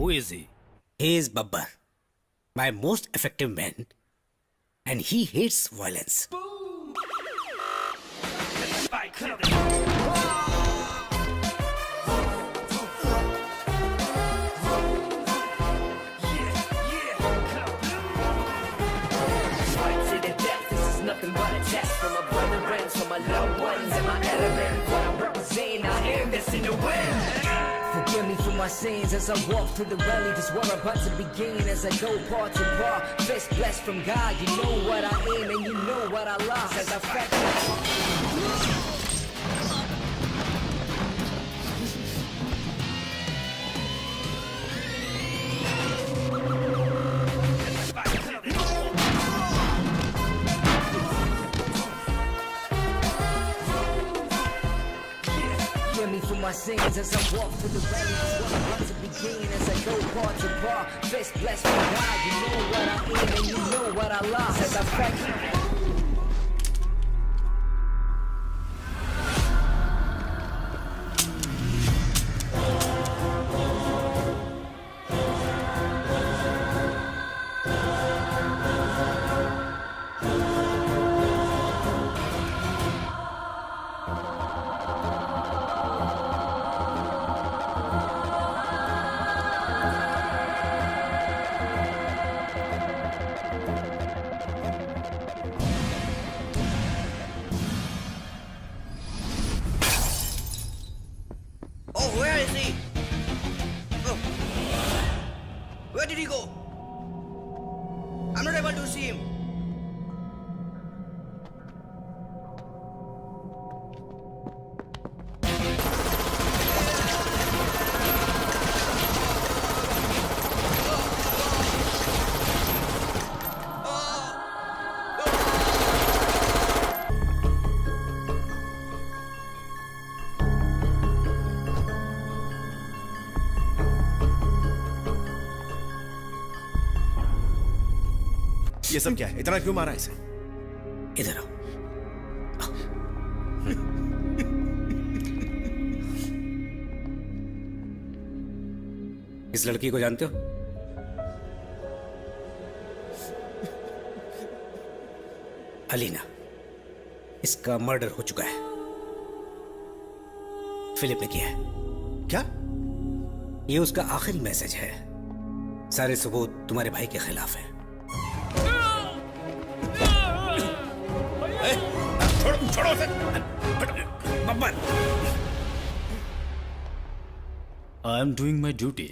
Who is he? He is Babbar, my most effective man, and he hates violence. Nothing but a test from my brother friends, from my loved ones and my element. What I represent, I am destined to win. Forgive me for my sins as I walk through the valley. This war about to begin as I go part to part. Fist blessed from God, you know what I am and you know what I lost as I factor. For my sins as I walk through the valley, this war about to begin as I go part to part. Fist blessed from God, you know what I am and you know what I lost as I factor. Where is he? Oh. Where did he go? I'm not able to see him. ये सब क्या है? इतना क्यों मारा इसे? इधर आओ। इस लड़की को जानते हो? अलीना, इसका मर्डर हो चुका है। फिलिप ने किया है। क्या? ये उसका आखिरी मैसेज है। सारे सबूत तुम्हारे भाई के खिलाफ हैं। छोड़ो उसे। Babbar, I am doing my duty.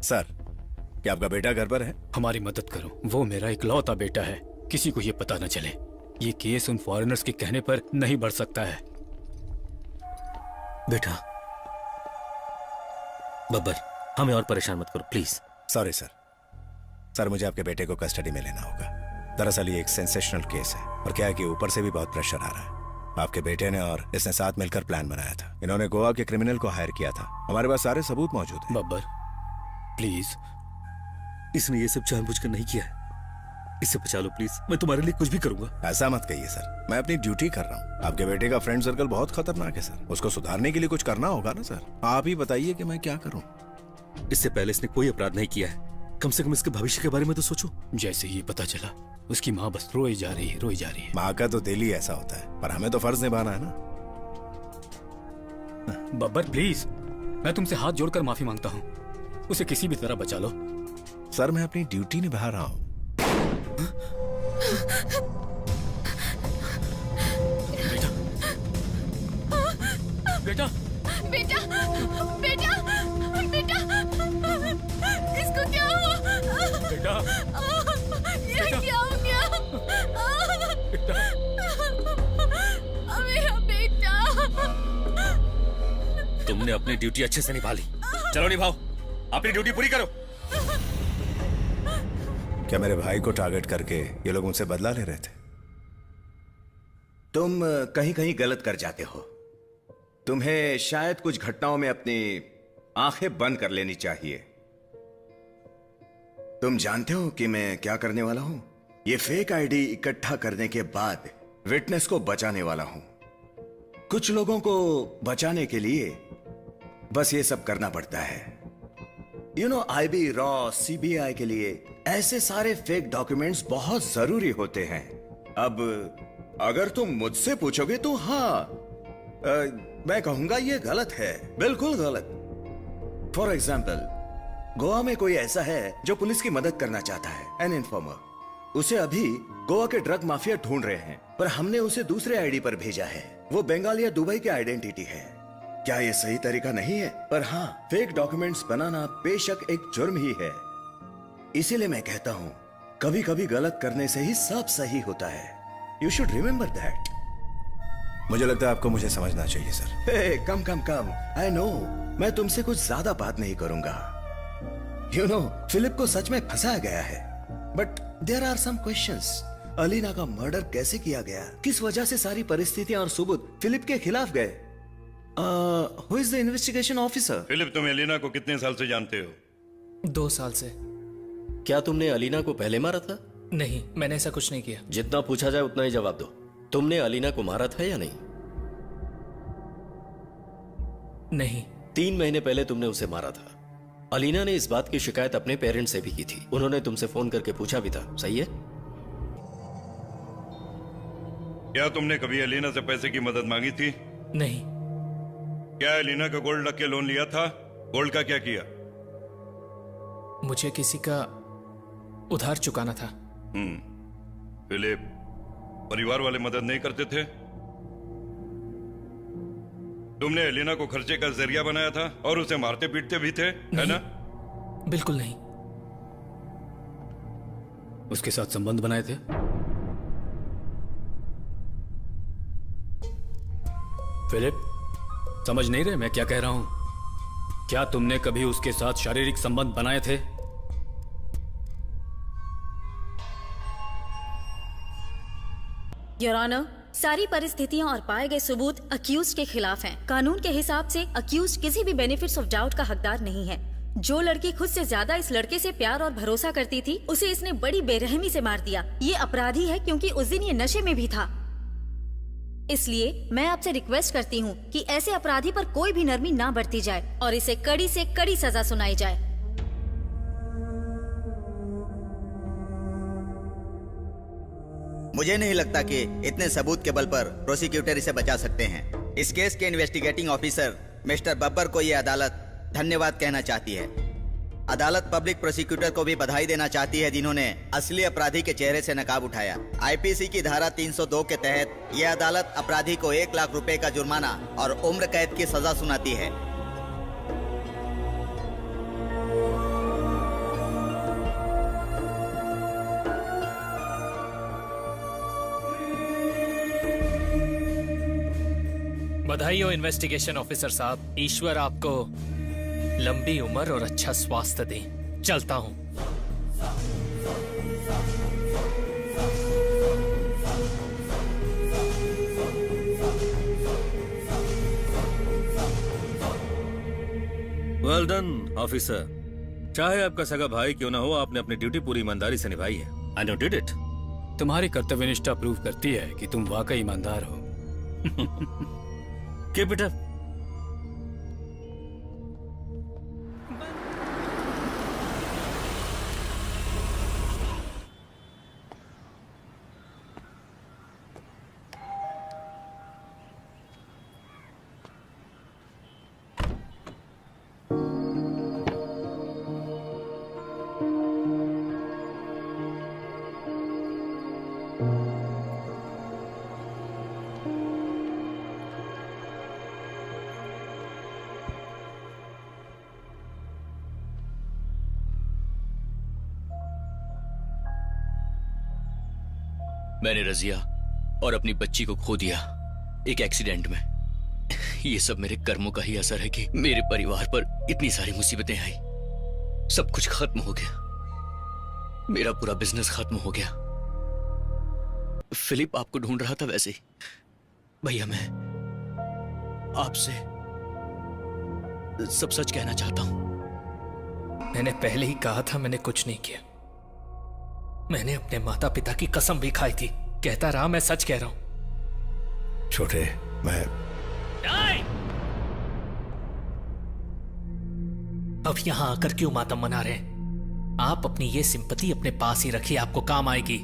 Sir, क्या आपका बेटा घर पर है? हमारी मदद करो, वो मेरा इकलौता बेटा है। किसी को ये पता न चले। ये केस उन फॉरेनर्स के कहने पर नहीं बढ़ सकता है। बेटा, बब्बर, हमें और परेशान मत करो प्लीज। Sorry sir. सर, मुझे आपके बेटे को कस्टडी में लेना होगा। दरअसल ये एक सेंसेशनल केस है और क्या है कि ऊपर से भी बहुत प्रेशर आ रहा है। आपके बेटे ने और इसने साथ मिलकर प्लान बनाया था। इन्होंने गोवा के क्रिमिनल को हायर किया था। हमारे पास सारे सबूत मौजूद हैं। बब्बर, प्लीज। इसने ये सब जानबूझकर नहीं किया है। इसे बचा लो प्लीज, मैं तुम्हारे लिए कुछ भी करूंगा। ऐसा मत कहिए सर, मैं अपनी ड्यूटी कर रहा हूँ। आपके बेटे का फ्रेंड सर्कल बहुत खतरनाक है सर। उसको सुधारने के लिए कुछ करना होगा ना सर। आप ही बताइए कि मैं क्या करूँ। इससे पहले इसने कोई अपराध नहीं किया है। कम से कम इसके भविष्य के बारे में तो सोचो। जैसे ही पता चला, उसकी माँ बस रोई जा रही है, रोई जा रही है। माँ का तो दिल ही ऐसा होता है, पर हमें तो फर्ज निभाना है ना। बब्बर प्लीज, मैं तुमसे हाथ जोड़कर माफी मांगता हूँ। उसे किसी भी तरह बचा लो। सर, मैं अपनी ड्यूटी निभा रहा हूँ। बेटा, बेटा, बेटा, बेटा, इसको क्या हुआ? बेटा, ये क्या हो गया? मेरा बेटा। तुमने अपनी ड्यूटी अच्छे से निभा ली। चलो निभाओ, अपनी ड्यूटी पूरी करो। क्या मेरे भाई को टारगेट करके ये लोग मुझसे बदला ले रहे थे? तुम कहीं कहीं गलत कर जाते हो। तुम्हें शायद कुछ घटनाओं में अपनी आंखें बंद कर लेनी चाहिए। तुम जानते हो कि मैं क्या करने वाला हूं? ये फेक आईडी इकट्ठा करने के बाद विटनेस को बचाने वाला हूं। कुछ लोगों को बचाने के लिए बस ये सब करना पड़ता है। आईबी, रॉ, सीबीआई के लिए ऐसे सारे फेक डॉक्यूमेंट्स बहुत जरूरी होते हैं। अब अगर तुम मुझसे पूछोगे तो हाँ, मैं कहूंगा ये गलत है, बिल्कुल गलत। फॉर एग्जाम्पल, गोवा में कोई ऐसा है जो पुलिस की मदद करना चाहता है, एन इन्फॉर्मर। उसे अभी गोवा के ड्रग माफिया ढूंढ रहे हैं, पर हमने उसे दूसरे आईडी पर भेजा है। वो बंगाल या दुबई की आइडेंटिटी है। क्या ये सही तरीका नहीं है? पर हाँ, फेक डॉक्यूमेंट्स बनाना बेशक एक जुर्म ही है। इसीलिए मैं कहता हूँ, कभी कभी गलत करने से ही सब सही होता है। You should remember that. मुझे लगता है आपको मुझे समझना चाहिए सर। कम। आई नो, मैं तुमसे कुछ ज्यादा बात नहीं करूंगा। फिलिप को सच में फंसाया गया है, but there are some questions. Alina का मर्डर कैसे किया गया? किस वजह से सारी परिस्थितियां और सबूत फिलिप के खिलाफ गए? Who is the investigation officer? Philip, तुम एलिना को कितने साल से जानते हो? 2 साल से। क्या तुमने अलीना को पहले मारा था? नहीं, मैंने ऐसा कुछ नहीं किया। जितना पूछा जाए उतना ही जवाब दो। तुमने अलीना को मारा था या नहीं? नहीं। 3 महीने पहले तुमने उसे मारा था। अलीना ने इस बात की शिकायत अपने पेरेंट्स से भी की थी। उन्होंने तुमसे फोन करके पूछा भी था, सही है? क्या तुमने कभी अलीना से पैसे की मदद मांगी थी? नहीं। क्या अलीना का गोल्ड रख के लोन लिया था? गोल्ड का क्या किया? मुझे किसी का उधार चुकाना था। फिलिप, परिवार वाले मदद नहीं करते थे? तुमने एलिना को खर्चे का जरिया बनाया था और उसे मारते पीटते भी थे, है ना? बिल्कुल नहीं। उसके साथ संबंध बनाए थे? फिलिप, समझ नहीं रहे मैं क्या कह रहा हूं? क्या तुमने कभी उसके साथ शारीरिक संबंध बनाए थे? योर ऑनर, सारी परिस्थितियां और पाए गए सबूत अक्यूज्ड के खिलाफ हैं। कानून के हिसाब से अक्यूज्ड किसी भी बेनिफिट्स ऑफ डाउट का हकदार नहीं है। जो लड़की खुद से ज्यादा इस लड़के से प्यार और भरोसा करती थी, उसे इसने बड़ी बेरहमी से मार दिया। ये अपराधी है क्योंकि उस दिन ये नशे में भी था। इसलिए मैं आपसे रिक्वेस्ट करती हूँ कि ऐसे अपराधी पर कोई भी नरमी ना बरती जाए और इसे कड़ी से कड़ी सजा सुनाई जाए। मुझे नहीं लगता कि इतने सबूत के बल पर प्रोसिक्यूटर इसे बचा सकते हैं। इस केस के इन्वेस्टिगेटिंग ऑफिसर मिस्टर बब्बर को ये अदालत धन्यवाद कहना चाहती है। अदालत पब्लिक प्रोसिक्यूटर को भी बधाई देना चाहती है, जिन्होंने असली अपराधी के चेहरे से नकाब उठाया। आईपीसी की धारा 302 के तहत यह अदालत अपराधी को 1 लाख रुपए का जुर्माना और उम्र कैद की सजा सुनाती है। बधाई हो इन्वेस्टिगेशन ऑफिसर साहब। ईश्वर आपको लंबी उम्र और अच्छा स्वास्थ्य दे। चलता हूं। Well done officer. चाहे आपका सगा भाई क्यों ना हो, आपने अपनी ड्यूटी पूरी ईमानदारी से निभाई है। I know did it. तुम्हारी कर्तव्यनिष्ठा प्रूव करती है कि तुम वाकई ईमानदार हो। Keep it up. मैंने रजिया और अपनी बच्ची को खो दिया एक एक्सीडेंट में। ये सब मेरे कर्मों का ही असर है कि मेरे परिवार पर इतनी सारी मुसीबतें आई। सब कुछ खत्म हो गया। मेरा पूरा बिजनेस खत्म हो गया। फिलिप आपको ढूंढ रहा था वैसे ही। भैया, मैं आपसे सब सच कहना चाहता हूं। मैंने पहले ही कहा था, मैंने कुछ नहीं किया। मैंने अपने माता पिता की कसम भी खाई थी। कहता रहा मैं सच कह रहा हूं। छोटे, मैं अब यहां आकर क्यों मातम मना रहे हैं? आप अपनी ये सिंपैथी अपने पास ही रखिए, आपको काम आएगी।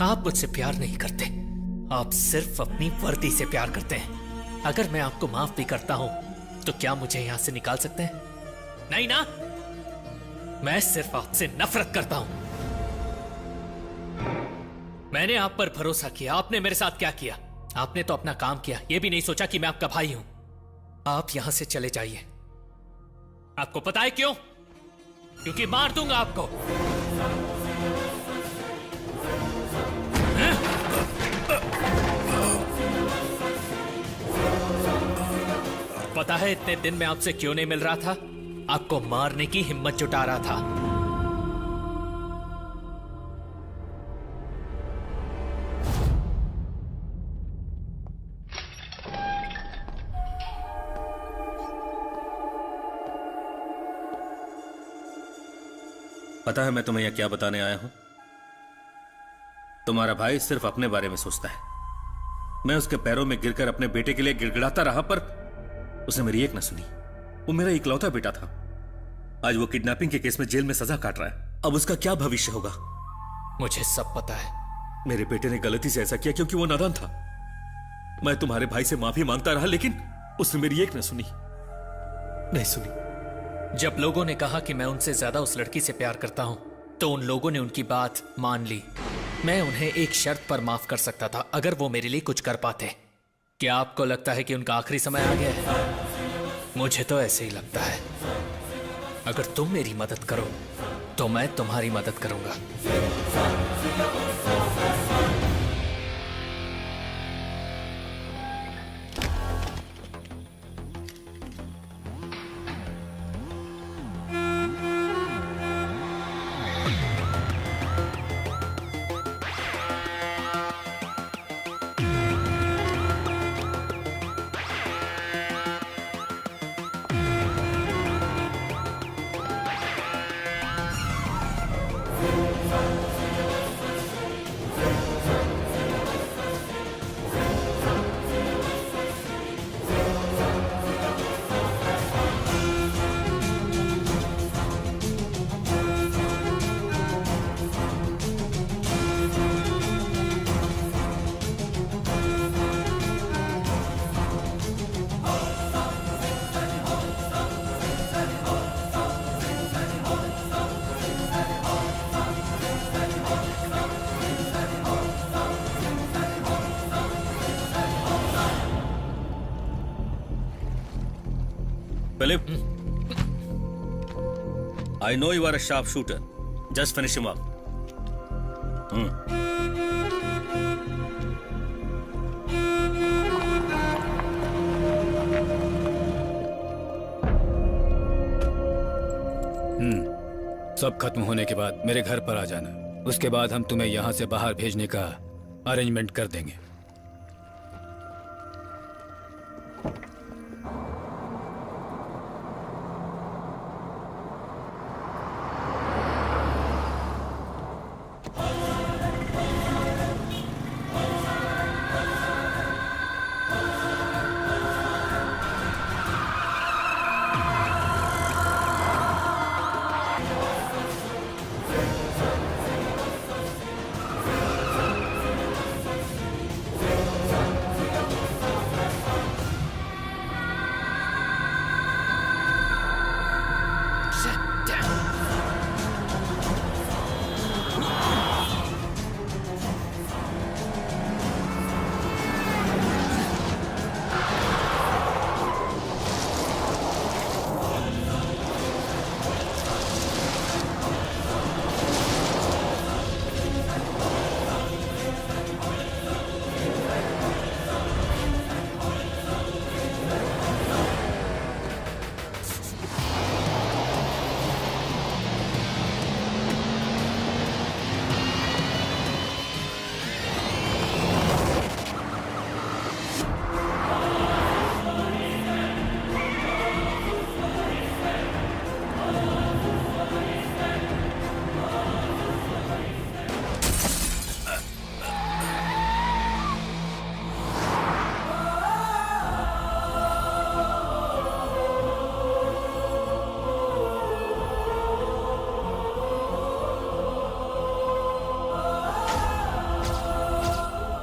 आप मुझसे प्यार नहीं करते, आप सिर्फ अपनी वर्दी से प्यार करते हैं। अगर मैं आपको माफ भी करता हूं तो क्या मुझे यहां से निकाल सकते हैं? नहीं ना। मैं सिर्फ आपसे नफरत करता हूं। मैंने आप पर भरोसा किया, आपने मेरे साथ क्या किया? आपने तो अपना काम किया, यह भी नहीं सोचा कि मैं आपका भाई हूं। आप यहां से चले जाइए। आपको पता है क्यों? क्योंकि मार दूंगा आपको। पता है इतने दिन में आपसे क्यों नहीं मिल रहा था? आपको मारने की हिम्मत जुटा रहा था। पता है मैं तुम्हें यह क्या बताने आया हूं? तुम्हारा भाई सिर्फ अपने बारे में सोचता है। मैं उसके पैरों में गिरकर अपने बेटे के लिए गिड़गिड़ाता रहा, पर उसने मेरी एक न सुनी। वो मेरा इकलौता बेटा था। आज वो किडनैपिंग के केस में जेल में सजा काट रहा है। अब उसका क्या भविष्य होगा? मुझे सब पता है। मेरे बेटे ने गलती से ऐसा किया क्योंकि वो नादान था। मैं तुम्हारे भाई से माफी मांगता रहा, लेकिन उसने मेरी एक न सुनी, नहीं सुनी। जब लोगों ने कहा कि मैं उनसे ज्यादा उस लड़की से प्यार करता हूं, तो उन लोगों ने उनकी बात मान ली। मैं उन्हें एक शर्त पर माफ कर सकता था, अगर वो मेरे लिए कुछ कर पाते। क्या आपको लगता है कि उनका आखिरी समय आ गया है? मुझे तो ऐसे ही लगता है। अगर तुम मेरी मदद करो तो मैं तुम्हारी मदद करूंगा। Philip, I know you are a sharpshooter. Just finish him up. सब खत्म होने के बाद मेरे घर पर आ जाना। उसके बाद हम तुम्हें यहां से बाहर भेजने का अरेंजमेंट कर देंगे।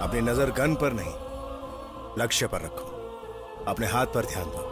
अपनी नजर गन पर नहीं, लक्ष्य पर रखो। अपने हाथ पर ध्यान दो।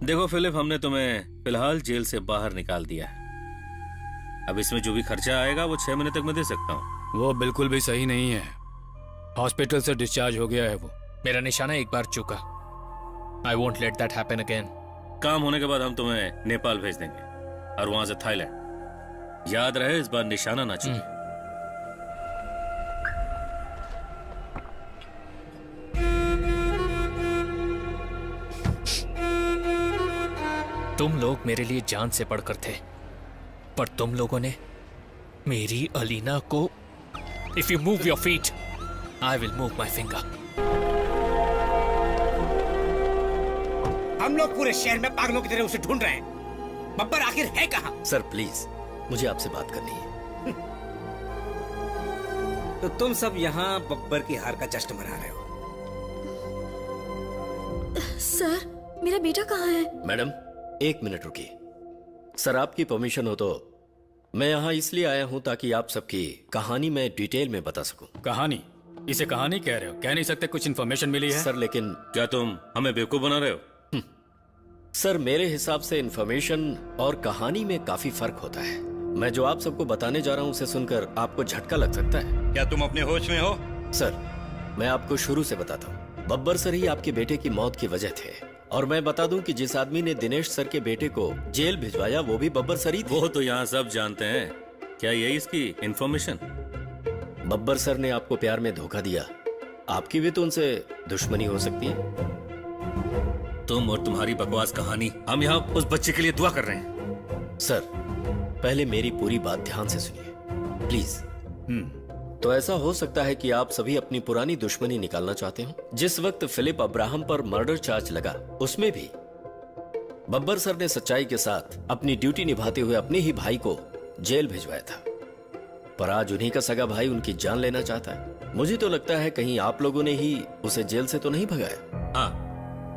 देखो फिलिप, हमने तुम्हें फिलहाल जेल से बाहर निकाल दिया है। अब इसमें जो भी खर्चा आएगा वो 6 महीने तक मैं दे सकता हूँ। वो बिल्कुल भी सही नहीं है। हॉस्पिटल से डिस्चार्ज हो गया है वो। मेरा निशाना एक बार चुका। I won't let that happen again. काम होने के बाद हम तुम्हें नेपाल भेज देंगे और वहां से थाईलैंड। याद रहे, इस बार निशाना ना चुके। तुम लोग मेरे लिए जान से बढ़कर थे, पर तुम लोगों ने मेरी अलीना को। If you move your feet, I will move my finger. हम लोग पूरे शहर में पागलों की तरह उसे ढूंढ रहे हैं। बब्बर आखिर है कहाँ? सर प्लीज, मुझे आपसे बात करनी है। तो तुम सब यहाँ बब्बर की हार का जश्न मना रहे हो? सर, मेरा बेटा कहाँ है? मैडम, 1 मिनट रुकिए। सर, आपकी परमिशन हो तो मैं यहाँ इसलिए आया हूँ ताकि आप सबकी कहानी मैं डिटेल में बता सकूं। कहानी? इसे कहानी कह रहे हो? कह नहीं सकते कुछ इन्फॉर्मेशन मिली है? सर लेकिन क्या तुम हमें बेवकूफ बना रहे हो? सर, मेरे हिसाब से इन्फॉर्मेशन और कहानी में काफी फर्क होता है। मैं जो आप सबको बताने जा रहा हूँ उसे सुनकर आपको झटका लग सकता है। क्या तुम अपने होश में हो? सर, मैं आपको शुरू से बताता हूँ। बब्बर सर ही आपके बेटे की मौत की वजह थे। और मैं बता दूं कि जिस आदमी ने दिनेश सर के बेटे को जेल भिजवाया वो भी बब्बर सर ही थे। वो तो यहाँ सब जानते हैं। क्या यही इसकी इन्फॉर्मेशन? बब्बर सर ने आपको प्यार में धोखा दिया। आपकी भी तो उनसे दुश्मनी हो सकती है। तुम और तुम्हारी बकवास कहानी। हम यहाँ उस बच्चे के लिए दुआ कर रहे हैं। सर, पहले मेरी पूरी बात ध्यान से सुनिए प्लीज। तो ऐसा हो सकता है कि आप सभी अपनी पुरानी दुश्मनी निकालना चाहते हो। जिस वक्त फिलिप अब्राहम पर मर्डर चार्ज लगा उसमें भी बब्बर सर ने सच्चाई के साथ अपनी ड्यूटी निभाते हुए अपने ही भाई को जेल भिजवाया था। पर आज उन्हीं का सगा भाई उनकी जान लेना चाहता है। मुझे तो लगता है कहीं आप लोगों ने ही उसे जेल से तो नहीं भगाया। हाँ,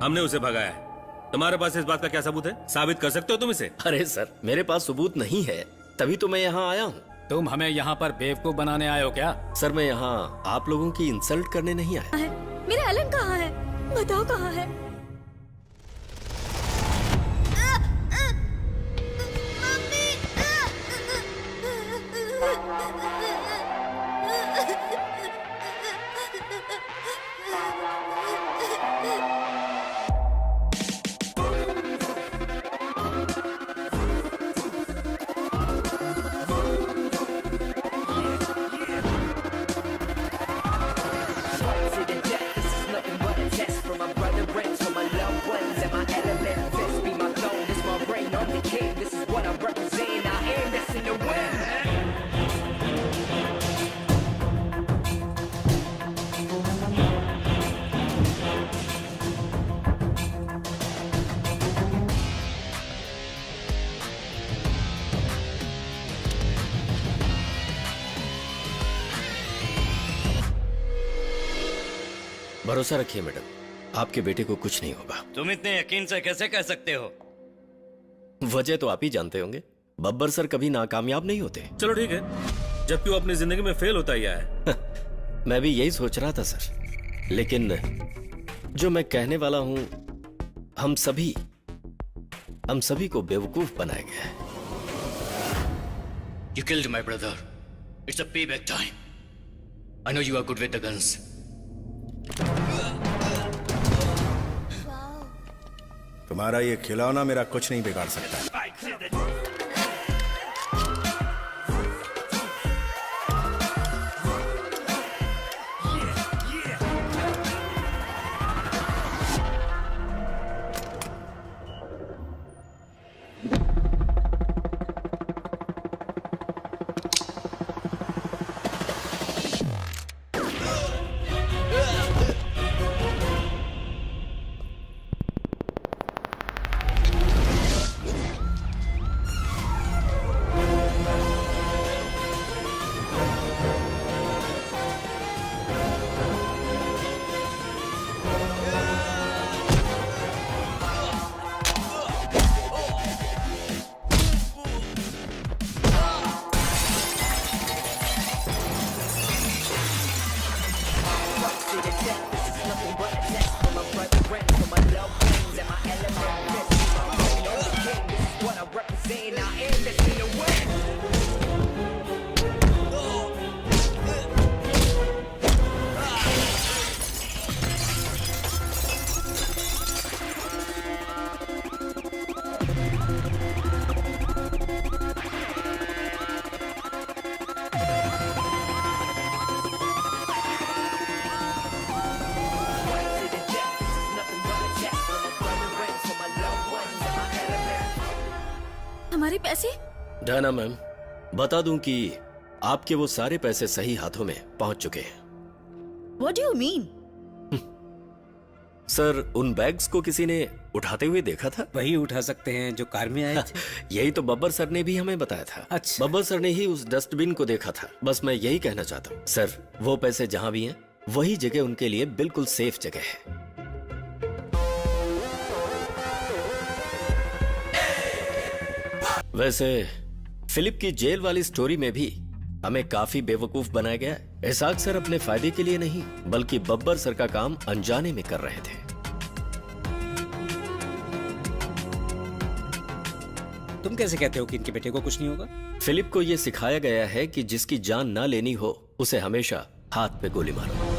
हमने उसे भगाया है। तुम्हारे पास इस बात का क्या सबूत है? साबित कर सकते हो तुम इसे? अरे सर, मेरे पास सबूत नहीं है, तभी तो मैं यहाँ आया हूँ। तुम हमें यहाँ पर बेवकूफ बनाने आए हो क्या? सर, मैं यहाँ आप लोगों की इंसल्ट करने नहीं आया। मेरा एलन कहाँ है? बताओ कहाँ है? भरोसा रखिए मैडम, आपके बेटे को कुछ नहीं होगा। तुम इतने यकीन से कैसे कह सकते हो? वजह तो आप ही जानते होंगे। बब्बर सर कभी नाकामयाब नहीं होते। चलो ठीक है, जबकि वो अपनी जिंदगी में फेल होता ही आया है। मैं भी यही सोच रहा था सर, लेकिन जो मैं कहने वाला हूं, हम सभी को बेवकूफ बनाया गया है। You killed my brother. It's a payback time. I know you are good with the guns. तुम्हारा ये खिलौना मेरा कुछ नहीं बिगाड़ सकता। represent, I am destined to win. हमारे पैसे? डायना मैम, बता दूं कि आपके वो सारे पैसे सही हाथों में पहुंच चुके हैं। What do you mean? Sir, उन बैग्स को किसी ने उठाते हुए देखा था? वही उठा सकते हैं जो कार में आए थे। यही तो बब्बर सर ने भी हमें बताया था। अच्छा। बब्बर सर ने ही उस डस्टबिन को देखा था। बस मैं यही कहना चाहता हूँ सर, वो पैसे जहां भी हैं वही जगह उनके लिए बिल्कुल सेफ जगह है। वैसे फिलिप की जेल वाली स्टोरी में भी हमें काफी बेवकूफ बनाया गया है। एहसाक सर अपने फायदे के लिए नहीं बल्कि बब्बर सर का काम अनजाने में कर रहे थे। तुम कैसे कहते हो कि इनके बेटे को कुछ नहीं होगा? फिलिप को यह सिखाया गया है कि जिसकी जान ना लेनी हो उसे हमेशा हाथ पे गोली मारो।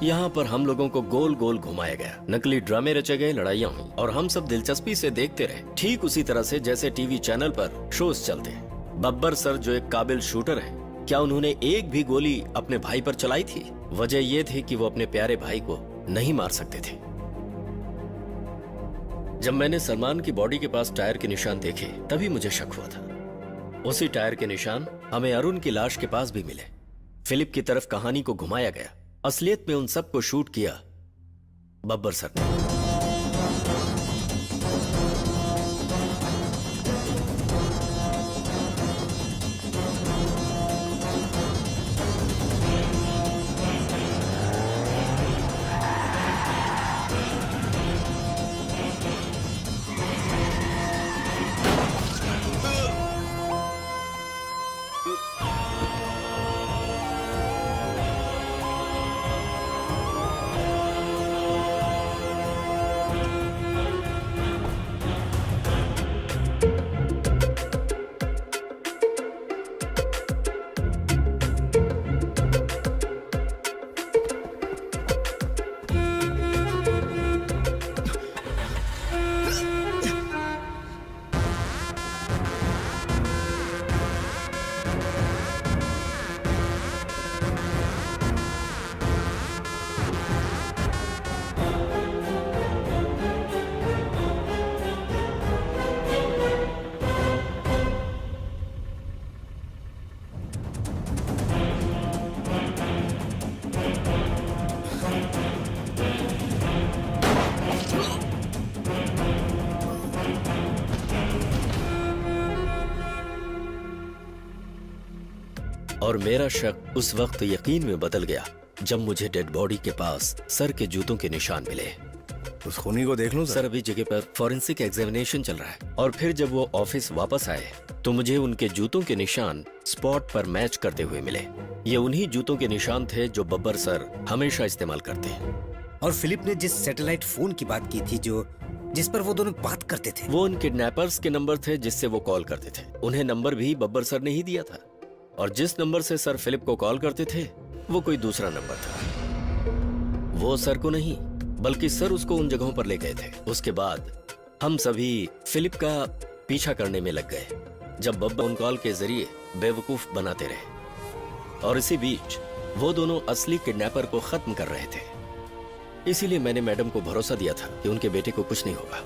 यहाँ पर हम लोगों को गोल गोल घुमाया गया, नकली ड्रामे रचे गए, लड़ाइयाँ हुई और हम सब दिलचस्पी से देखते रहे, ठीक उसी तरह से जैसे टीवी चैनल पर शोज चलते हैं। बब्बर सर जो एक काबिल शूटर हैं, क्या उन्होंने एक भी गोली अपने भाई पर चलाई थी? वजह यह थी कि वो अपने प्यारे भाई को नहीं मार सकते थे। जब मैंने सलमान की बॉडी के पास टायर के निशान देखे तभी मुझे शक हुआ था। उसी टायर के निशान हमें अरुण की लाश के पास भी मिले। फिलिप की तरफ कहानी को घुमाया गया, असलियत में उन सबको शूट किया बब्बर सर ने। और मेरा शक उस वक्त यकीन में बदल गया जब मुझे डेड बॉडी के पास सर के जूतों के निशान मिले। उस खूनी को देख लूं सर, अभी जगह पर फॉरेंसिक एग्जामिनेशन चल रहा है और फिर जब वो ऑफिस वापस आए तो मुझे उनके जूतों के निशान स्पॉट पर मैच करते हुए मिले। ये उन्हीं जूतों के निशान थे जो बब्बर सर हमेशा इस्तेमाल करते हैं। और फिलिप ने जिस सैटेलाइट फोन की बात की थी जिस पर वो दोनों बात करते थे, वो उन किडनैपर्स के नंबर थे जिससे वो कॉल करते थे। उन्हें नंबर भी बब्बर सर ने ही दिया था और जिस नंबर से सर फिलिप को कॉल करते थे वो कोई दूसरा नंबर था। वो सर को नहीं बल्कि सर उसको उन जगहों पर ले गए थे। उसके बाद हम सभी फिलिप का पीछा करने में लग गए जब बब्बर उन कॉल के जरिए बेवकूफ बनाते रहे और इसी बीच वो दोनों असली किडनैपर को खत्म कर रहे थे। इसीलिए मैंने मैडम को भरोसा दिया था कि उनके बेटे को कुछ नहीं होगा।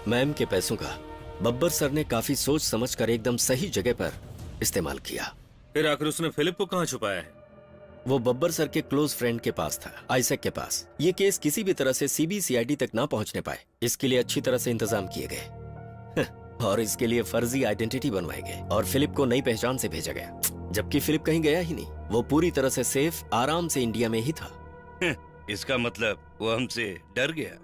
मैम के पैसों का बब्बर सर ने काफी सोच समझकर एकदम सही जगह पर इस्तेमाल किया। फिर आखिर उसने फिलिप को कहाँ छुपाया है? वो बब्बर सर के क्लोज फ्रेंड के पास था, आइजैक के पास। ये केस किसी भी तरह से सीबीसीआईडी तक ना पहुंचने पाए, इसके लिए अच्छी तरह से इंतजाम किए गए और इसके लिए फर्जी आइडेंटिटी बनवाए गए और फिलिप को नई पहचान से भेजा गया, जबकि फिलिप कहीं गया ही नहीं। वो पूरी तरह से सेफ आराम से इंडिया में ही था। इसका मतलब वो हमसे डर गया।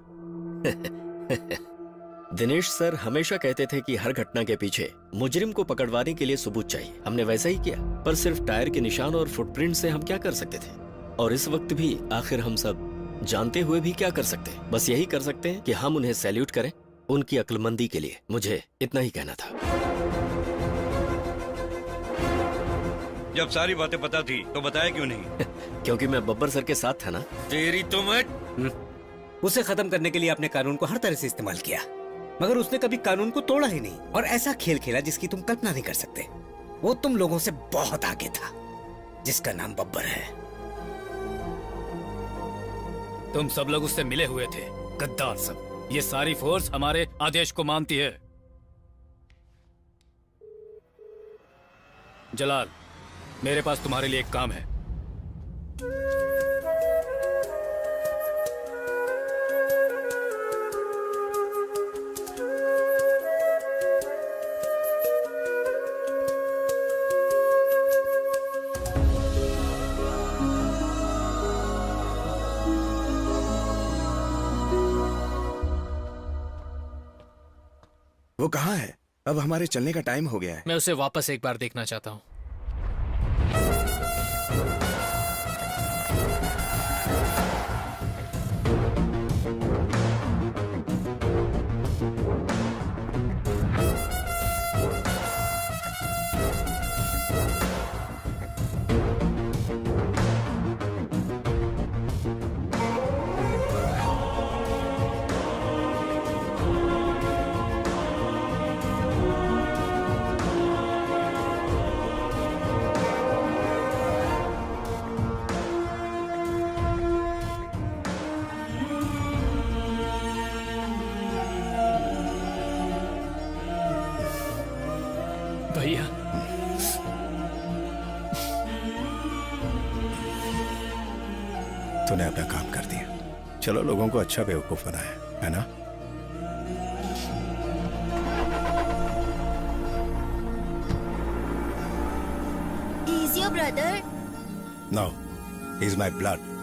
दिनेश सर हमेशा कहते थे कि हर घटना के पीछे मुजरिम को पकड़वाने के लिए सबूत चाहिए। हमने वैसा ही किया, पर सिर्फ टायर के निशान और फुटप्रिंट से हम क्या कर सकते थे? और इस वक्त भी आखिर हम सब जानते हुए भी क्या कर सकते हैं? बस यही कर सकते हैं कि हम उन्हें सैल्यूट करें उनकी अक्लमंदी के लिए। मुझे इतना ही कहना था। जब सारी बातें पता थी तो बताया क्यों नहीं? क्योंकि मैं बब्बर सर के साथ था ना। तेरी तो मैं उसे खत्म करने के लिए आपने कानून को हर तरह से इस्तेमाल किया, मगर उसने कभी कानून को तोड़ा ही नहीं और ऐसा खेल खेला जिसकी तुम कल्पना नहीं कर सकते। वो तुम लोगों से बहुत आगे था, जिसका नाम बब्बर है। तुम सब लोग उससे मिले हुए थे, गद्दार सब। ये सारी फोर्स हमारे आदेश को मानती है। जलाल, मेरे पास तुम्हारे लिए एक काम है। वो कहाँ है? अब हमारे चलने का टाइम हो गया है। मैं उसे वापस एक बार देखना चाहता हूँ। भैया, तूने अपना काम कर दिया। चलो, लोगों को अच्छा बेवकूफ बनाया, है ना? He's your brother? No, he's my blood.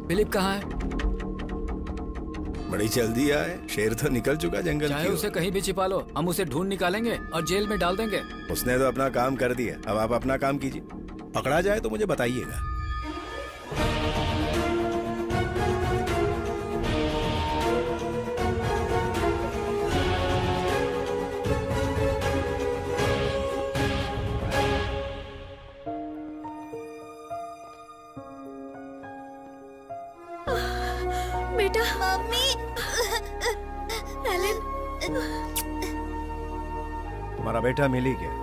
Philip कहाँ है? बड़ी जल्दी आए, शेर तो निकल चुका जंगल चाहे की उसे ओर। कहीं भी छिपा लो, हम उसे ढूंढ निकालेंगे और जेल में डाल देंगे। उसने तो अपना काम कर दिया, अब आप अपना काम कीजिए। पकड़ा जाए तो मुझे बताइएगा। बेटा, मम्मी, एलन, तुम्हारा बेटा मिल ही गया।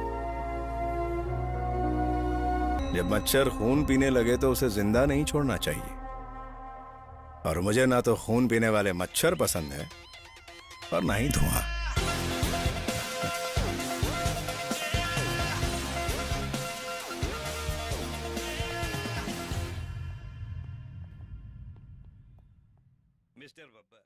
जब मच्छर खून पीने लगे तो उसे जिंदा नहीं छोड़ना चाहिए। और मुझे ना तो खून पीने वाले मच्छर पसंद है और ना ही धुआं। मिस्टर बब्बर,